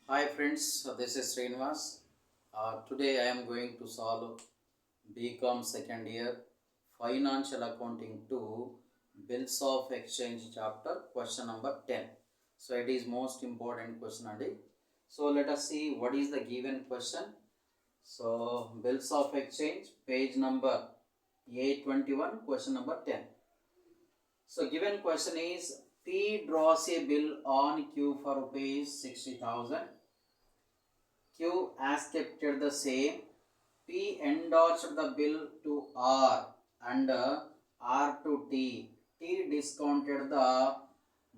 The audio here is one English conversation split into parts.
Hi friends, this is Srinivas. Today I am going to solve Bcom second year Financial Accounting 2 Bills of Exchange chapter question number 10. So it is most important question only. So let us see what is the given question. So Bills of Exchange page number A21 question number 10. So given question is P draws a bill on Q for rupees 60,000. Q as kept the same. P endorsed the bill to R and R to T. T discounted the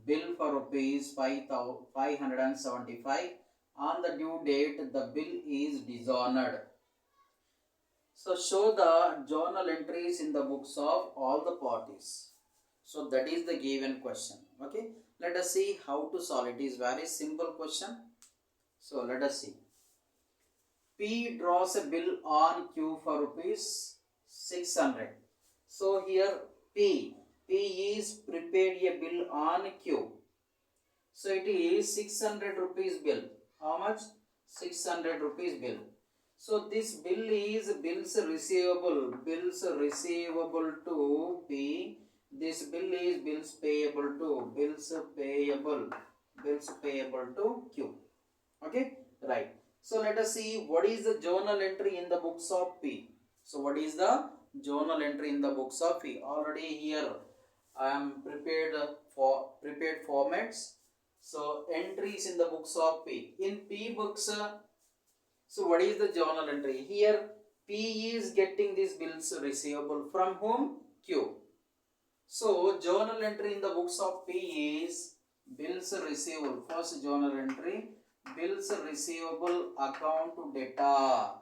bill for rupees 575. On the due date, the bill is dishonored. So show the journal entries in the books of all the parties. So that is the given question. Okay. Let us see how to solve it. It is very simple question. So let us see. P draws a bill on Q for rupees 600. So here P is prepared a bill on Q. So it is 600 rupees bill. How much? 600 rupees bill. So this bill is bills receivable to P. This bill is bills payable to Q. Okay, right. So let us see what is the journal entry in the books of P. So what is the journal entry in the books of P? Already here I am prepared formats. So entries in the books of P. In P books, so what is the journal entry? Here P is getting these bills receivable from whom? Q. So journal entry in the books of P is bills receivable. First journal entry, bills receivable account data.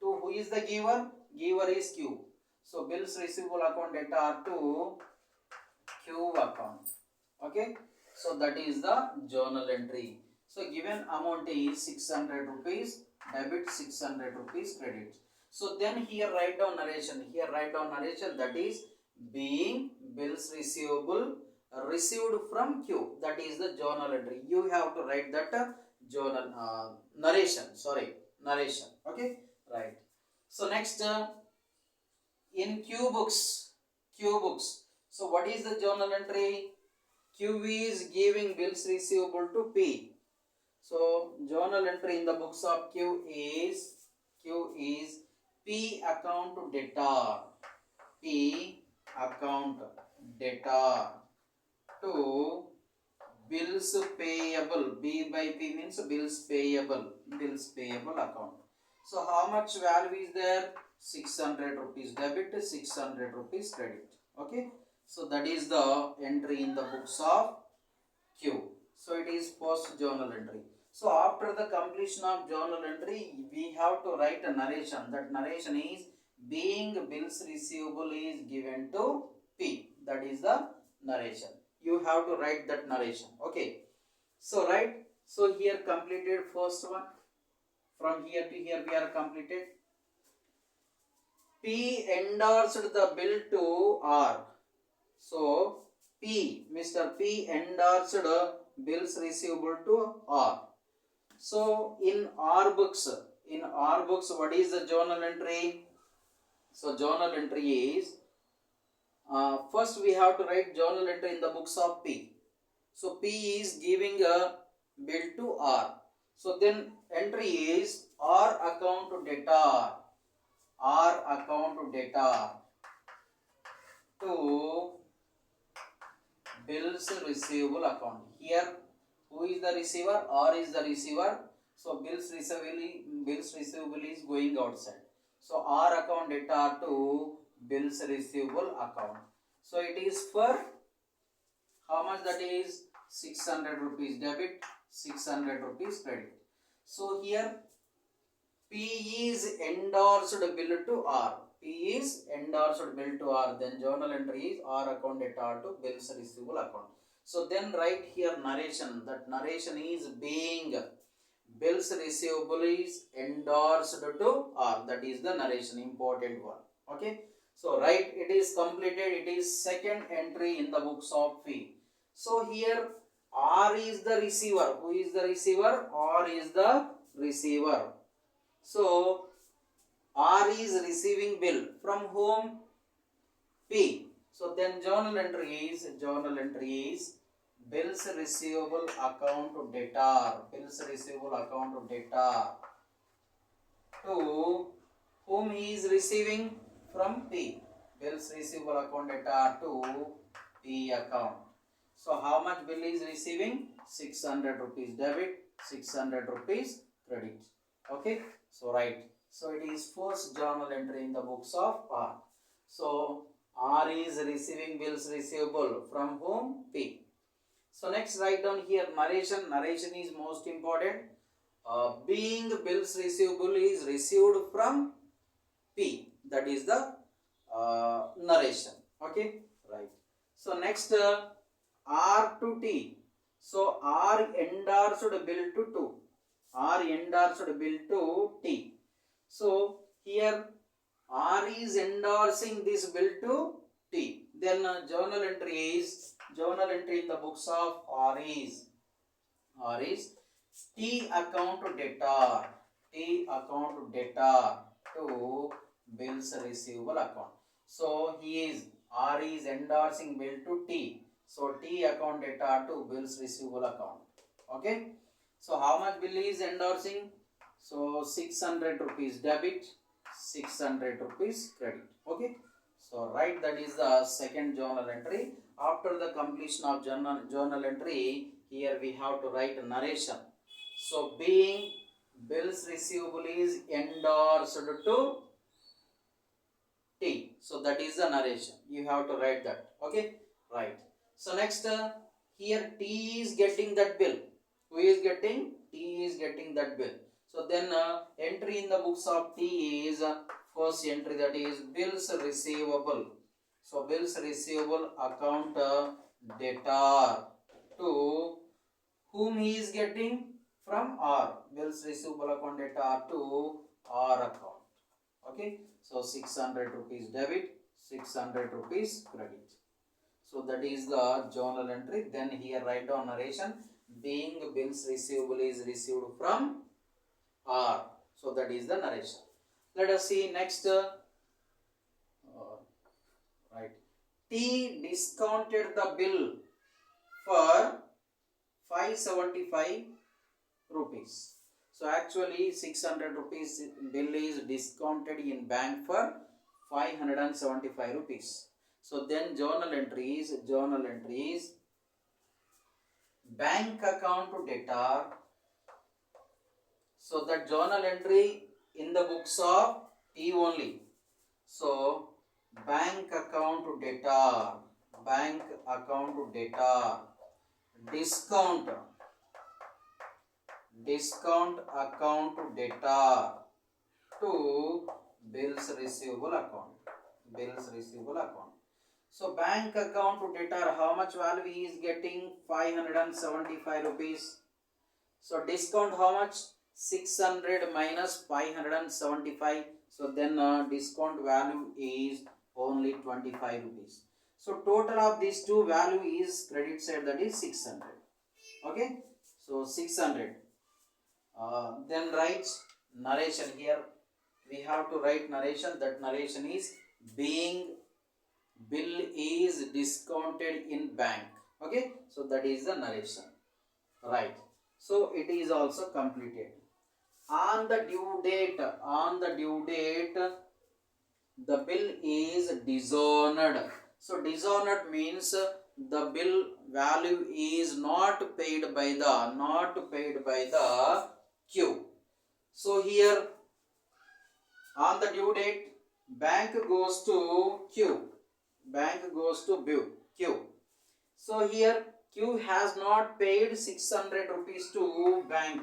To who is the giver? Giver is Q. So bills receivable account data to Q account. Okay. So that is the journal entry. So given amount is 600 rupees, debit 600 rupees, credit. So then here write down narration. That is being bills receivable received from Q. That is the journal entry. You have to write that journal narration. Okay, right. So next in Q books. So what is the journal entry? Q is giving bills receivable to P. So journal entry in the books of Q is P account data. P account data to bills payable. B by P means bills payable account. So how much value is there? 600 rupees debit, 600 rupees credit. Okay. So that is the entry in the books of Q. So it is post journal entry. So after the completion of journal entry, we have to write a narration. That narration is being bills receivable is given to P. That is the narration. You have to write that narration. Okay. So right. So here completed first one. From here to here we are completed. P endorsed the bill to R. So Mr. P endorsed bills receivable to R. So in R books, what is the journal entry? So journal entry is first we have to write journal entry in the books of P. So P is giving a bill to R. So then entry is R account data. To bills receivable account. Here who is the receiver? R is the receiver. So bills receivable is going outside. So R account data to bills receivable account. So it is for how much? That is 600 rupees debit, 600 rupees credit. So here P is endorsed bill to R. Then journal entry is R account data to bills receivable account. So then write here narration. That narration is being bills receivable is endorsed to R. That is the narration, important one. Okay. So right, it is completed. It is second entry in the books of P. So here R is the receiver. Who is the receiver? R is the receiver. So R is receiving bill from whom? P. So then journal entry is bills receivable account debtor. Bills receivable account debtor to whom he is receiving? From P. Bills receivable account debtor to P account. So how much bill is receiving? 600 rupees debit, 600 rupees credit. Okay. So right. So it is first journal entry in the books of R. So R is receiving bills receivable from whom? P. So next write down here narration. Narration is most important. Being bills receivable is received from P. That is the narration. Okay, right. So next R to T. So R endorsed bill to 2. R endorsed bill to T. So here R is endorsing this bill to T. Then journal entry in the books of R is T account debtor. T account debtor to bills receivable account. So R is endorsing bill to T. So T account debtor to bills receivable account. Okay. So how much bill is endorsing? So 600 rupees debit, 600 rupees credit. Okay. So right, that is the second journal entry. After the completion of journal entry, here we have to write a narration. So being bills receivable is endorsed to T. So that is the narration. You have to write that. Okay. Right. So next here T is getting that bill. Who is getting? T is getting that bill. So then entry in the books of T is first entry, that is bills receivable. So bills receivable account debtor to whom he is getting? From R. Bills receivable account debtor to R account. Okay. So 600 rupees debit, 600 rupees credit. So that is the journal entry. Then here write down narration. Being bills receivable is received from R. So that is the narration. Let us see next. Right. T discounted the bill for 575 rupees. So actually 600 rupees bill is discounted in bank for 575 rupees. So then journal entries bank account debtor. So that journal entry in the books of T only. So bank account debtor, discount account debtor to bills receivable account. So bank account debtor, how much value he is getting? 575 rupees. So discount how much? 600 minus 575. So then discount value is only 25 rupees. So total of these two value is credit side, that is 600. Okay. So 600. Then write narration. Here we have to write narration. That narration is being bill is discounted in bank. Okay. So that is the narration. Right. So it is also completed. On the due date, the bill is dishonored. So dishonored means the bill value is not paid by the Q. So here on the due date, bank goes to Q. Q. So here Q has not paid 600 rupees to bank.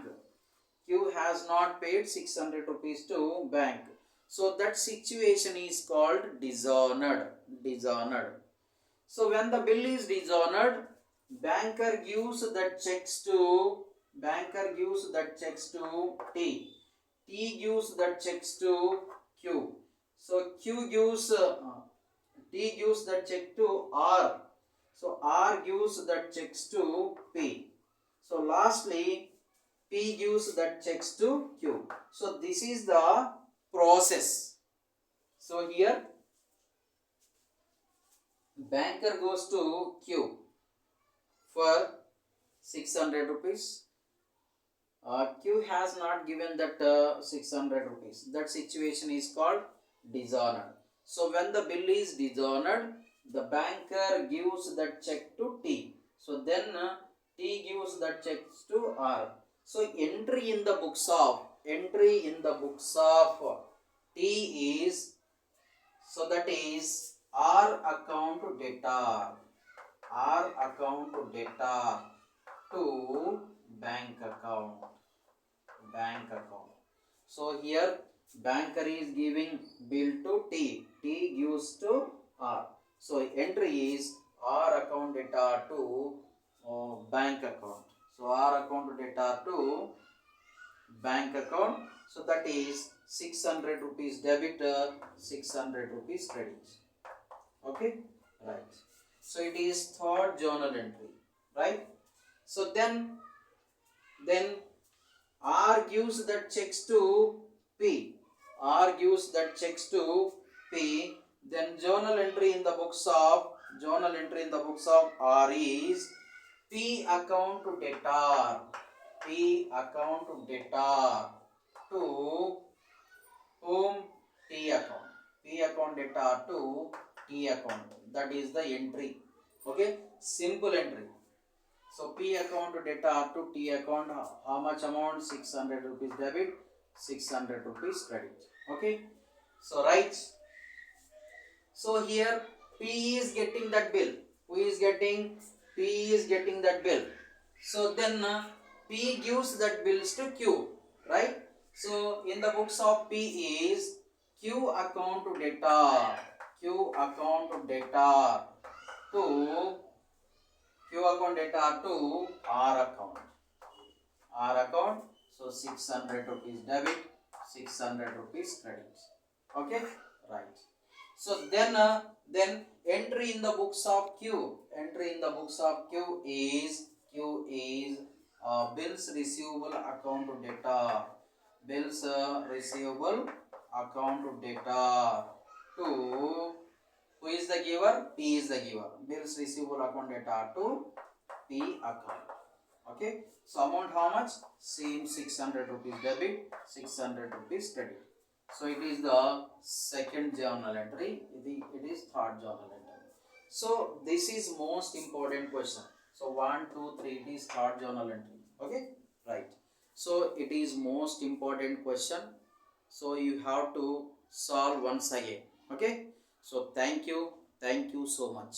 Q has not paid 600 rupees to bank. So that situation is called dishonored. So when the bill is dishonored, banker gives that checks to T. T gives that checks to Q. So T gives that check to R. So R gives that checks to P. So lastly, P gives that checks to Q. So this is the process. So here banker goes to Q for 600 rupees. Q has not given that 600 rupees. That situation is called dishonored. So when the bill is dishonored, the banker gives that check to T. So then T gives that check to R. So entry in the books of T is, so that is R account debtor. R account debtor to bank account. So here banker is giving bill to T. T gives to R. So entry is R account debtor to bank account. So R account debtor to bank account. So that is 600 rupees debit, 600 rupees credit. Okay, right. So it is third journal entry, right? So then R gives that checks to P. R gives that checks to P. Then journal entry in the books of R is P account debtor. P account debtor to whom? T account. P account debtor to T account. That is the entry. Okay, simple entry. So P account debtor to T account, how much amount? 600 rupees debit, 600 rupees credit. Okay, so right. So here P is getting that bill. Who is getting? P is getting that bill. So then P gives that bills to Q, right? So in the books of P is Q account debtor. Q account debtor to Q account debtor to R account. R account. So 600 rupees debit, 600 rupees credit. Okay, right. So then entry in the books of Q. Entry in the books of Q is bills receivable account debtor. Bills receivable account debtor to, who is the giver? P is the giver. Bills receivable account debtor to P account. Okay. So amount how much? Same 600 rupees debit, 600 rupees credit. So it is the second journal entry. It is third journal entry. So this is most important question. So 1, 2, 3. It is third journal entry. Okay. Right. So it is most important question. So you have to solve once again. Okay. So thank you so much.